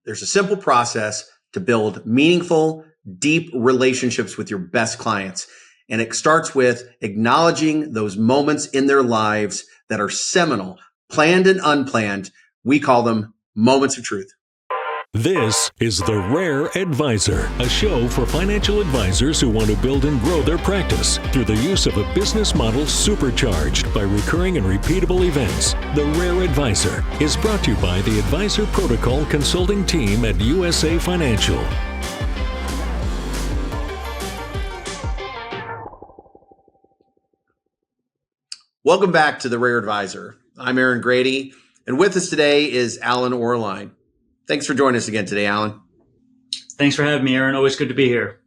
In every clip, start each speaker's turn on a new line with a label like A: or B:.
A: There's a simple process to build meaningful, deep relationships with your best clients. And it starts with acknowledging those moments in their lives that are seminal, planned and unplanned. We call them moments of truth.
B: This is The Rare Advisor, a show for financial advisors who want to build and grow their practice through the use of a business model supercharged by recurring and repeatable events. The Rare Advisor is brought to you by the Advisor Protocol Consulting Team at USA Financial.
A: Welcome back to The Rare Advisor. I'm Aaron Grady, and with us today is Alan Orline. Thanks for joining us again today, Alan.
C: Thanks for having me, Aaron. Always good to be here.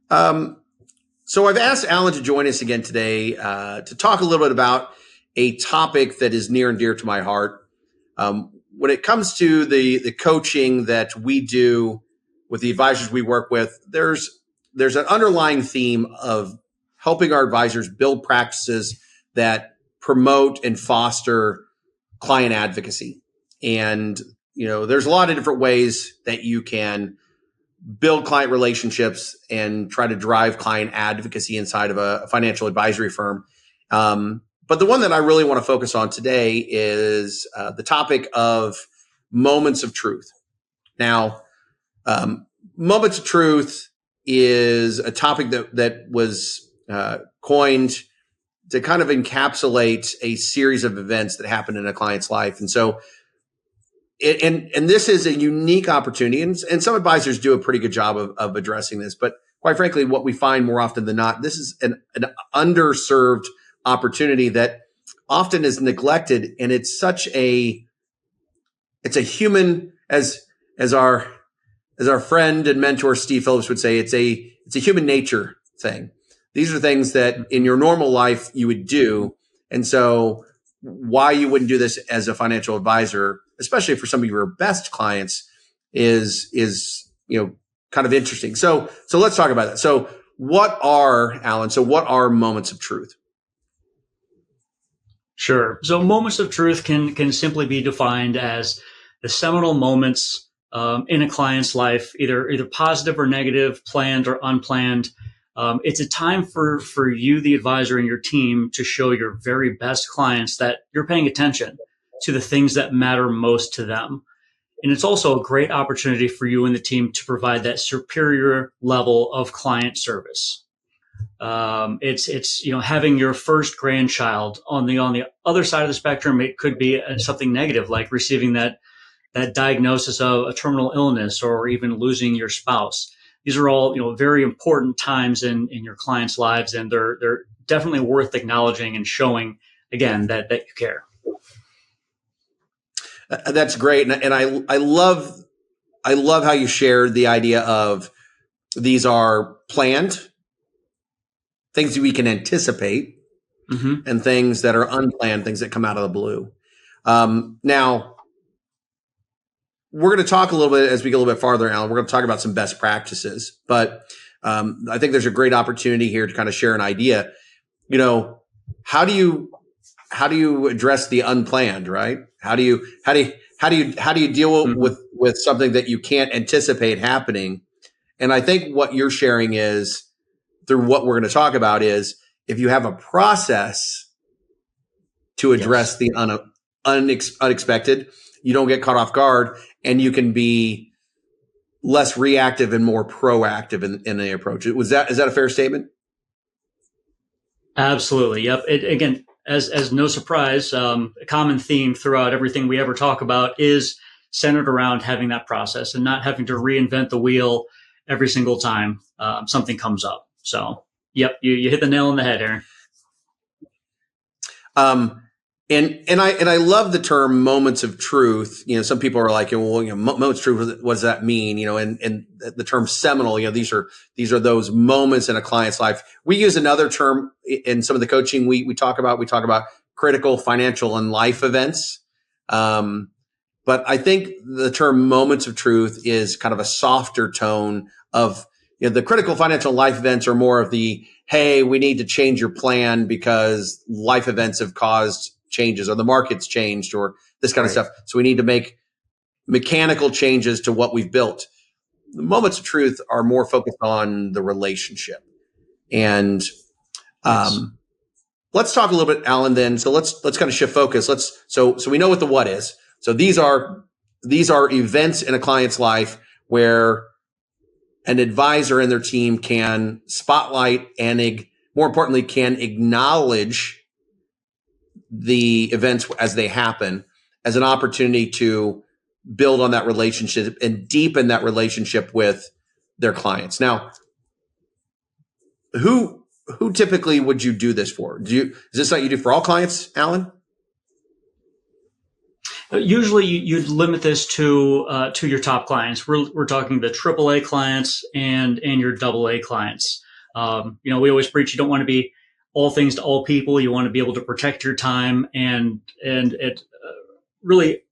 A: So I've asked Alan to join us again today to talk a little bit about a topic that is near and dear to my heart. When it comes to the coaching that we do with the advisors we work with, there's an underlying theme of helping our advisors build practices that promote and foster client advocacy. And, there's a lot of different ways that you can build client relationships and try to drive client advocacy inside of a financial advisory firm. But the one that I really want to focus on today is the topic of moments of truth. Now, moments of truth is a topic that was coined to kind of encapsulate a series of events that happen in a client's life. And so, and this is a unique opportunity, and some advisors do a pretty good job of addressing this. But quite frankly, what we find more often than not, this is an underserved opportunity that often is neglected, and it's a human, as our friend and mentor Steve Phillips would say, it's a human nature thing. These are things that in your normal life you would do, and so why you wouldn't do this as a financial advisor, especially for some of your best clients, is kind of interesting. So let's talk about that. So what are moments of truth?
C: Sure. So moments of truth can simply be defined as the seminal moments in a client's life, either positive or negative, planned or unplanned. It's a time for you, the advisor, and your team to show your very best clients that you're paying attention to the things that matter most to them. And it's also a great opportunity for you and the team to provide that superior level of client service. It's having your first grandchild on the other side of the spectrum. It could be something negative, like receiving that diagnosis of a terminal illness or even losing your spouse. These are all, very important times in your clients' lives, and they're definitely worth acknowledging and showing again that you care.
A: That's great, and I love how you shared the idea of these are planned things that we can anticipate, and things that are unplanned, things that come out of the blue. Now, we're going to talk a little bit as we get a little bit farther, Alan. We're going to talk about some best practices, but I think there's a great opportunity here to kind of share an idea. How do you address the unplanned, right? How do you deal with something that you can't anticipate happening? And I think what you're sharing is, through what we're going to talk about, is if you have a process to address the unexpected, you don't get caught off guard, and you can be less reactive and more proactive in the approach. Is that a fair statement?
C: Absolutely. Yep. Again, as no surprise, a common theme throughout everything we ever talk about is centered around having that process and not having to reinvent the wheel every single time something comes up. So, yep, you hit the nail on the head, Aaron.
A: And I love the term moments of truth. Some people are like, well, moments of truth, what does that mean? And the term seminal, these are those moments in a client's life. We use another term in some of the coaching we talk about. We talk about critical financial and life events. But I think the term moments of truth is kind of a softer tone of, the critical financial life events are more of the, hey, we need to change your plan because life events have caused changes, or the market's changed, or this kind of stuff. So we need to make mechanical changes to what we've built. The moments of truth are more focused on the relationship. And let's talk a little bit, Alan, then. So let's kind of shift focus. So we know what the what is. So these are events in a client's life where an advisor and their team can spotlight and more importantly, can acknowledge the events as they happen as an opportunity to build on that relationship and deepen that relationship with their clients. Now, who typically would you do this for? Is this something you do for all clients, Alan?
C: Usually, you'd limit this to your top clients. We're talking the AAA clients and your AA clients. We always preach you don't want to be all things to all people. You want to be able to protect your time and really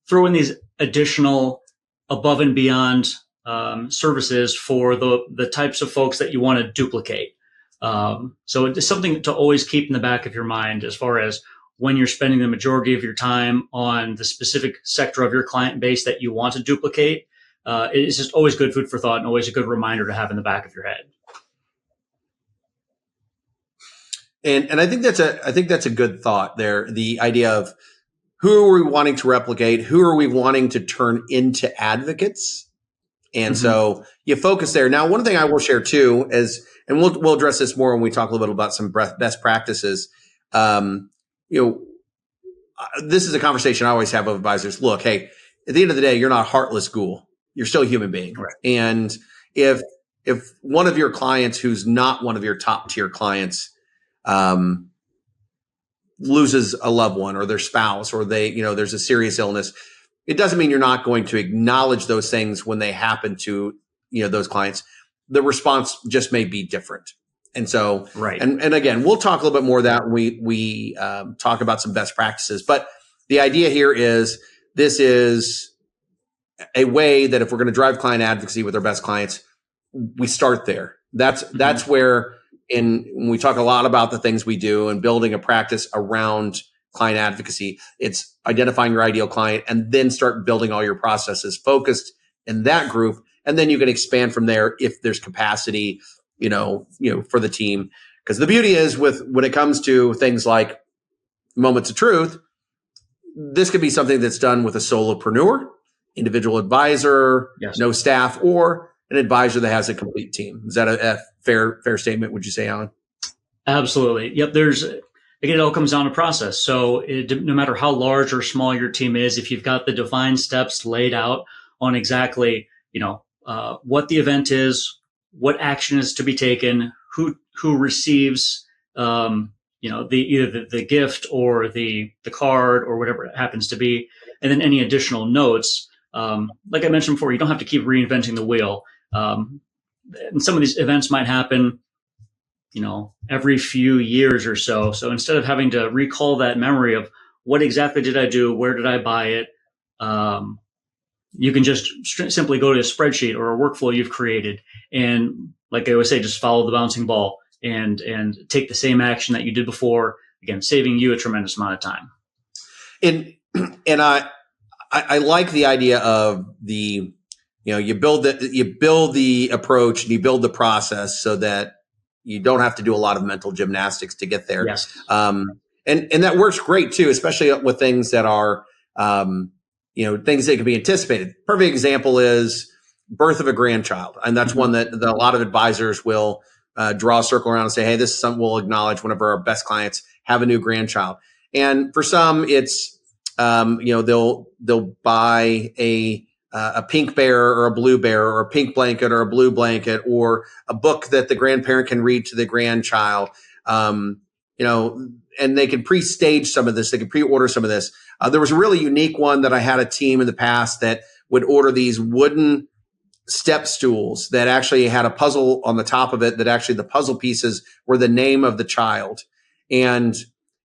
C: throw in these additional above and beyond services for the types of folks that you want to duplicate. So it's something to always keep in the back of your mind as far as when you're spending the majority of your time on the specific sector of your client base that you want to duplicate. It's just always good food for thought and always a good reminder to have in the back of your head.
A: And I think that's a good thought there. The idea of who are we wanting to replicate? Who are we wanting to turn into advocates? And so you focus there. Now, one thing I will share too is, and we'll address this more when we talk a little bit about some best practices. This is a conversation I always have with advisors. Look, hey, at the end of the day, you're not a heartless ghoul. You're still a human being. Right. And if one of your clients who's not one of your top tier clients loses a loved one or their spouse, or there's a serious illness, it doesn't mean you're not going to acknowledge those things when they happen to, those clients. The response just may be different. And so, right. And again, we'll talk a little bit more of that when we talk about some best practices. But the idea here is this is a way that if we're going to drive client advocacy with our best clients, we start there. That's where when we talk a lot about the things we do and building a practice around client advocacy, it's identifying your ideal client and then start building all your processes focused in that group. And then you can expand from there if there's capacity, for the team. Because the beauty is when it comes to things like moments of truth, this could be something that's done with a solopreneur, individual advisor, yes, no staff, or an advisor that has a complete team. Is that a fair statement, would you say, Alan?
C: Absolutely. Yep. Again, it all comes down to process. So no matter how large or small your team is, if you've got the defined steps laid out on exactly, what the event is, what action is to be taken, who receives, either the gift or the card or whatever it happens to be, and then any additional notes. Like I mentioned before, you don't have to keep reinventing the wheel. And some of these events might happen, every few years or so. So instead of having to recall that memory of what exactly did I do, where did I buy it, you can just simply go to a spreadsheet or a workflow you've created. And like I always say, just follow the bouncing ball and take the same action that you did before, again, saving you a tremendous amount of time. And
A: I like the idea of you build the approach and you build the process so that you don't have to do a lot of mental gymnastics to get there.
C: Yes.
A: And that works great too, especially with things that are, things that can be anticipated. Perfect example is birth of a grandchild. And that's one that a lot of advisors will draw a circle around and say, hey, this is something we'll acknowledge whenever our best clients have a new grandchild. And for some, it's, they'll buy a pink bear or a blue bear or a pink blanket or a blue blanket or a book that the grandparent can read to the grandchild. And they can pre-stage some of this. They can pre-order some of this. There was a really unique one that I had a team in the past that would order these wooden step stools that actually had a puzzle on the top of it, that actually the puzzle pieces were the name of the child. And,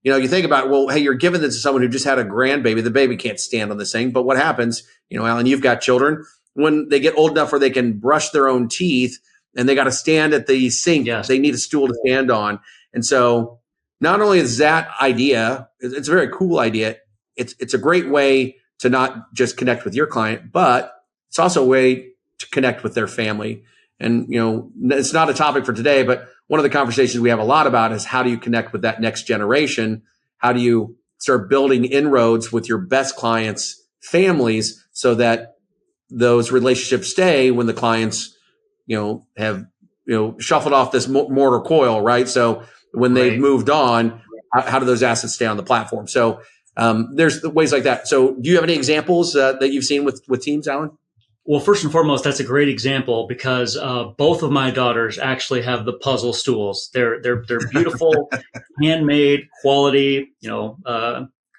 A: you think about, well, hey, you're giving this to someone who just had a grandbaby. The baby can't stand on this thing. But what happens, Alan, you've got children, when they get old enough where they can brush their own teeth and they got to stand at the sink, yes, they need a stool to stand on. And so not only is that idea, it's a very cool idea, it's a great way to not just connect with your client, but it's also a way to connect with their family. And, it's not a topic for today, but one of the conversations we have a lot about is how do you connect with that next generation? How do you start building inroads with your best clients' families so that those relationships stay when the clients, have, shuffled off this mortar coil, right? So when they've moved on, how do those assets stay on the platform? So there's ways like that. So do you have any examples that you've seen with teams, Alan?
C: Well, first and foremost, that's a great example because both of my daughters actually have the puzzle stools. They're beautiful, handmade, quality,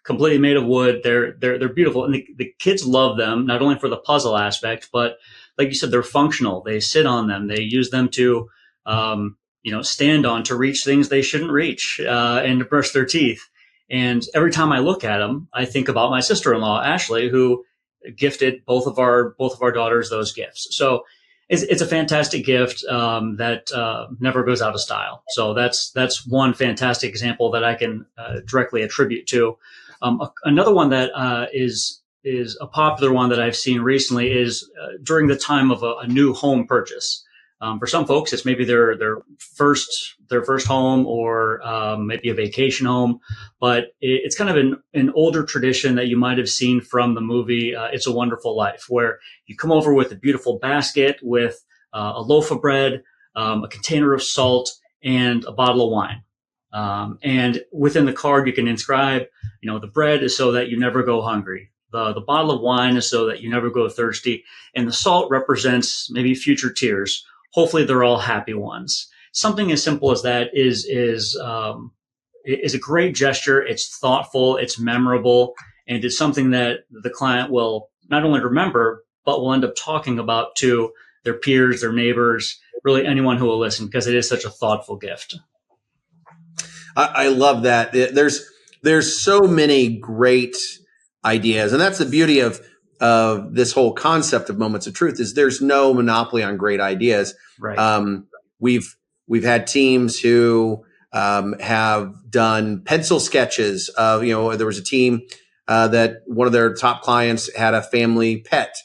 C: completely made of wood. They're beautiful, and the kids love them not only for the puzzle aspect, but like you said, they're functional. They sit on them. They use them to stand on to reach things they shouldn't reach and to brush their teeth. And every time I look at them, I think about my sister-in-law, Ashley, who gifted both of our daughters those gifts. So it's a fantastic gift that never goes out of style. So that's one fantastic example that I can directly attribute to. Another one that is a popular one that I've seen recently is during the time of a new home purchase. For some folks, it's maybe their first home or maybe a vacation home, but it's kind of an older tradition that you might have seen from the movie It's a Wonderful Life, where you come over with a beautiful basket with a loaf of bread, a container of salt, and a bottle of wine. And within the card, you can inscribe, the bread is so that you never go hungry. The bottle of wine is so that you never go thirsty, and the salt represents maybe future tears. Hopefully they're all happy ones. Something as simple as that is a great gesture. It's thoughtful, it's memorable, and it's something that the client will not only remember, but will end up talking about to their peers, their neighbors, really anyone who will listen, because it is such a thoughtful gift.
A: I love that. There's so many great ideas, and that's the beauty of this whole concept of moments of truth is there's no monopoly on great ideas.
C: Right.
A: We've had teams who have done pencil sketches of, there was a team that one of their top clients had a family pet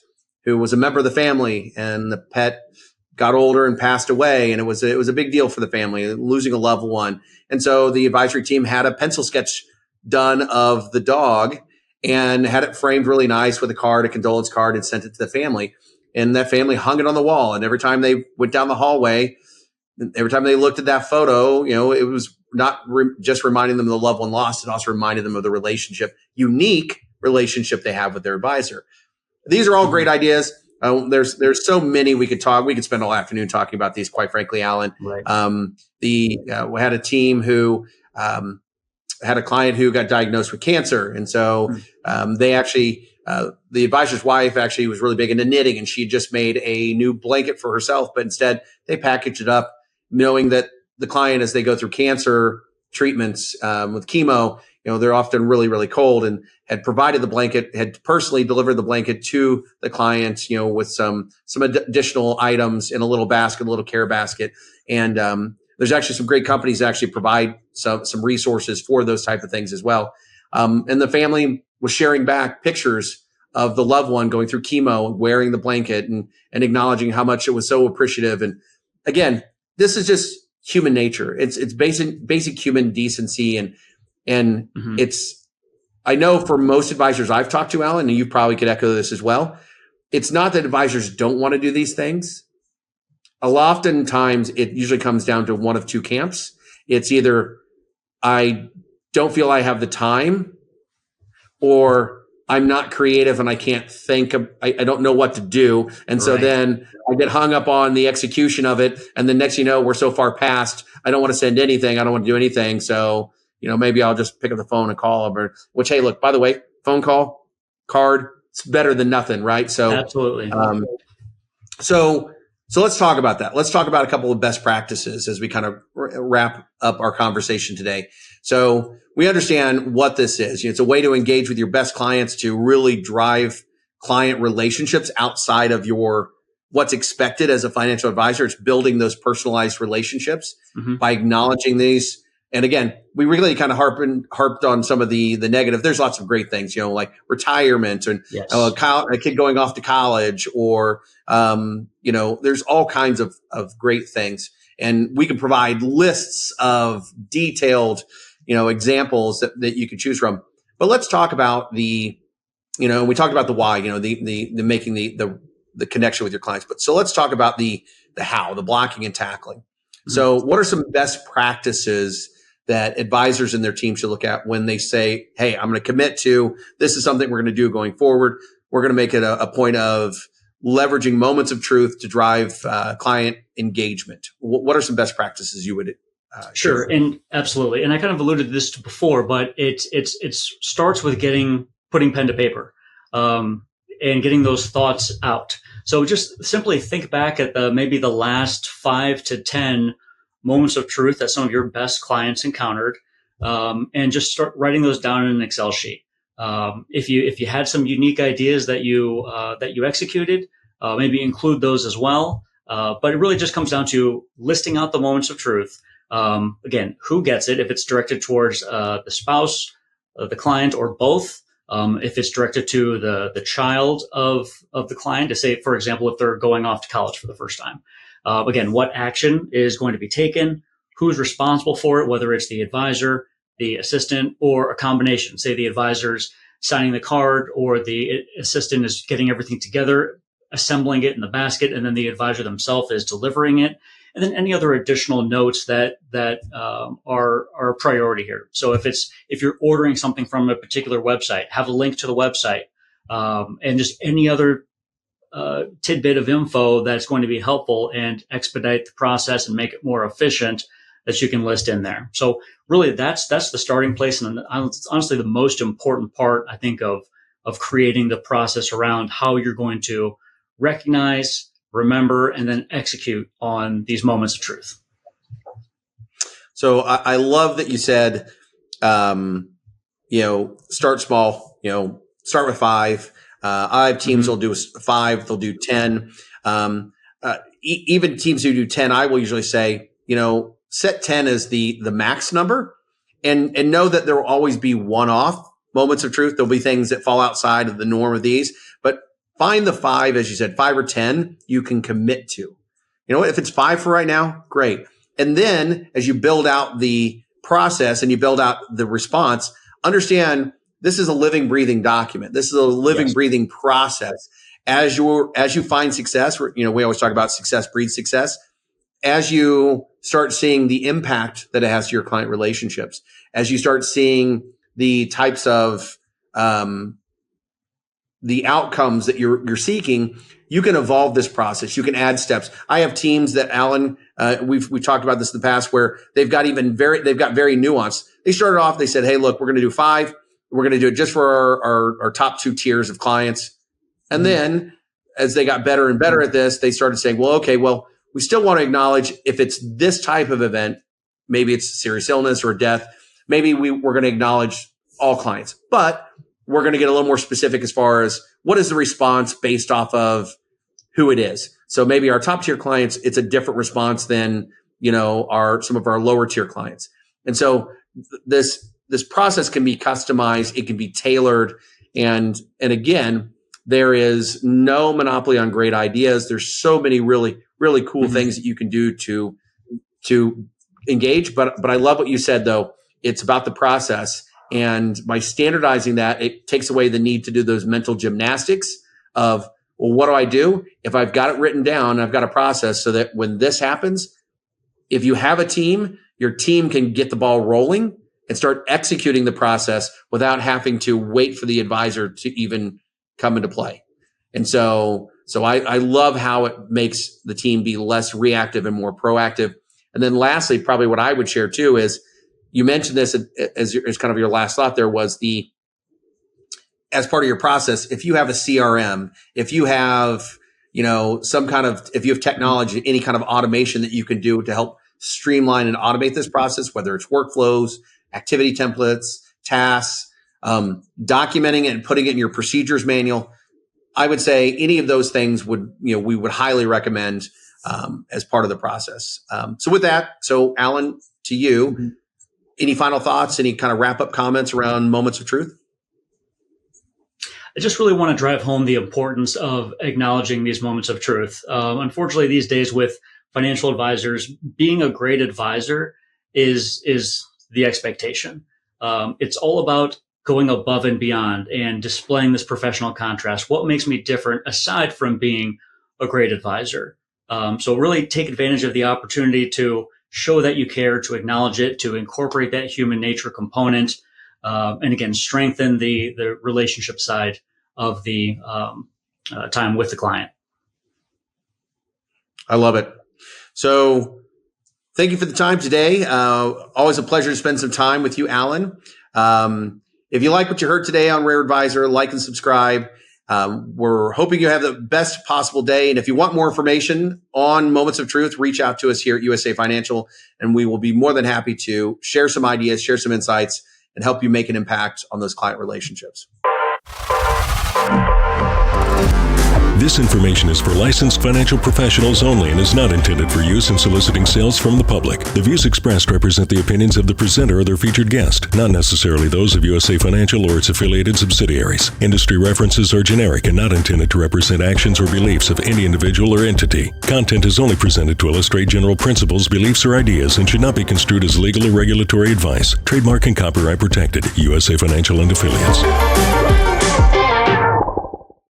A: who was a member of the family, and the pet got older and passed away. And it was a big deal for the family, losing a loved one. And so the advisory team had a pencil sketch done of the dog and had it framed really nice with a condolence card, and sent it to the family. And that family hung it on the wall. And every time they went down the hallway, every time they looked at that photo, it was not just reminding them of the loved one lost. It also reminded them of the unique relationship they have with their advisor. These are all great ideas. There's so many we could spend all afternoon talking about these, quite frankly, Alan.
C: Right.
A: We had a team who, had a client who got diagnosed with cancer. And so they actually, the advisor's wife actually was really big into knitting, and she just made a new blanket for herself, but instead they packaged it up knowing that the client, as they go through cancer treatments with chemo, they're often really, really cold, and had provided the blanket, had personally delivered the blanket to the client, with some additional items in a little basket, a little care basket. And there's actually some great companies that actually provide some resources for those type of things as well. And the family was sharing back pictures of the loved one going through chemo, wearing the blanket, and acknowledging how much it was so appreciative. And again, this is just human nature. It's basic human decency. And it's, I know for most advisors I've talked to, Alan, and you probably could echo this as well, it's not that advisors don't want to do these things. Oftentimes it usually comes down to one of two camps. It's either I don't feel I have the time, or I'm not creative and I can't think of, I don't know what to do. And so then I get hung up on the execution of it. And the next, we're so far past, I don't want to send anything. I don't want to do anything. So, maybe I'll just pick up the phone and call them, which, hey, look, by the way, phone call, card, it's better than nothing. Right. So
C: absolutely.
A: So let's talk about that. Let's talk about a couple of best practices as we kind of wrap up our conversation today. So we understand what this is. It's a way to engage with your best clients to really drive client relationships outside of what's expected as a financial advisor. It's building those personalized relationships by acknowledging these, And again, we really kind of harped on some of the negative. There's lots of great things, like retirement and
C: Yes.
A: a kid going off to college, or there's all kinds of great things. And we can provide lists of detailed, examples that you could choose from. But let's talk about we talked about the why, the making the connection with your clients. But so let's talk about the how, the blocking and tackling. So what are some best practices that advisors and their team should look at when they say, hey, I'm going to commit to, this is something we're going to do going forward. We're going to make it a point of leveraging moments of truth to drive client engagement. What are some best practices you would
C: Sure.
A: share?
C: And absolutely. And I kind of alluded to this before, but it starts with putting pen to paper, and getting those thoughts out. So just simply think back at maybe the last 5 to 10 moments of truth that some of your best clients encountered, and just start writing those down in an Excel sheet. If you had some unique ideas that you executed, maybe include those as well. But it really just comes down to listing out the moments of truth. Again, who gets it? If it's directed towards the spouse, the client, or both. If it's directed to the child of the client, to say, for example, if they're going off to college for the first time. Again, what action is going to be taken? Who's responsible for it? Whether it's the advisor, the assistant, or a combination. Say the advisor's signing the card, or the assistant is getting everything together, assembling it in the basket, and then the advisor themselves is delivering it. And then any other additional notes that are a priority here. So if you're ordering something from a particular website, have a link to the website, and just any other tidbit of info that's going to be helpful and expedite the process and make it more efficient that you can list in there. So really, that's the starting place, and honestly, the most important part, I think, of creating the process around how you're going to recognize, remember, and then execute on these moments of truth.
A: So I love that you said, start small, start with 5. I have teams that'll do 5, they'll do 10. Even teams who do 10, I will usually say, set 10 as the max number, and know that there will always be one-off moments of truth. There'll be things that fall outside of the norm of these, but find the 5, as you said, 5 or 10 you can commit to. You know what? If it's 5 for right now, great. And then as you build out the process and you build out the response, understand this is a living, breathing document. This is a living, breathing process. As you find success, we always talk about success breeds success. As you start seeing the impact that it has to your client relationships, as you start seeing the types of the outcomes that you're seeking, you can evolve this process. You can add steps. I have teams that, Alan, we've talked about this in the past, where they've got very nuanced. They started off, they said, hey, look, we're going to do 5. We're going to do it just for our top 2 tiers of clients. And then as they got better and better at this, they started saying, we still want to acknowledge if it's this type of event, maybe it's serious illness or death, maybe we're going to acknowledge all clients, but we're going to get a little more specific as far as what is the response based off of who it is. So maybe our top tier clients, it's a different response than, some of our lower tier clients. And so this process can be customized. It can be tailored. And again, there is no monopoly on great ideas. There's so many really, really cool things that you can do to engage. But I love what you said, though. It's about the process. And by standardizing that, it takes away the need to do those mental gymnastics of, well, what do I do? If I've got it written down, I've got a process so that when this happens, if you have a team, your team can get the ball rolling and start executing the process without having to wait for the advisor to even come into play. And so I love how it makes the team be less reactive and more proactive. And then lastly, probably what I would share too is, you mentioned this as kind of your last thought there was as part of your process, if you have a CRM, if you have, if you have technology, any kind of automation that you can do to help streamline and automate this process, whether it's workflows, activity templates, tasks, documenting it and putting it in your procedures manual, I would say any of those things we would highly recommend as part of the process. So with that, Alan, to you, any final thoughts, any kind of wrap up comments around moments of truth?
C: I just really want to drive home the importance of acknowledging these moments of truth. Unfortunately, these days with financial advisors, being a great advisor is the expectation. It's all about going above and beyond and displaying this professional contrast. What makes me different aside from being a great advisor? So really take advantage of the opportunity to show that you care, to acknowledge it, to incorporate that human nature component, and again, strengthen the relationship side of the time with the client.
A: I love it. So thank you for the time today. Always a pleasure to spend some time with you, Alan. If you like what you heard today on Rare Advisor, like and subscribe. We're hoping you have the best possible day. And if you want more information on Moments of Truth, reach out to us here at USA Financial, and we will be more than happy to share some ideas, share some insights, and help you make an impact on those client relationships.
B: This information is for licensed financial professionals only and is not intended for use in soliciting sales from the public. The views expressed represent the opinions of the presenter or their featured guest, not necessarily those of USA Financial or its affiliated subsidiaries. Industry references are generic and not intended to represent actions or beliefs of any individual or entity. Content is only presented to illustrate general principles, beliefs, or ideas and should not be construed as legal or regulatory advice. Trademark and copyright protected. USA Financial and Affiliates.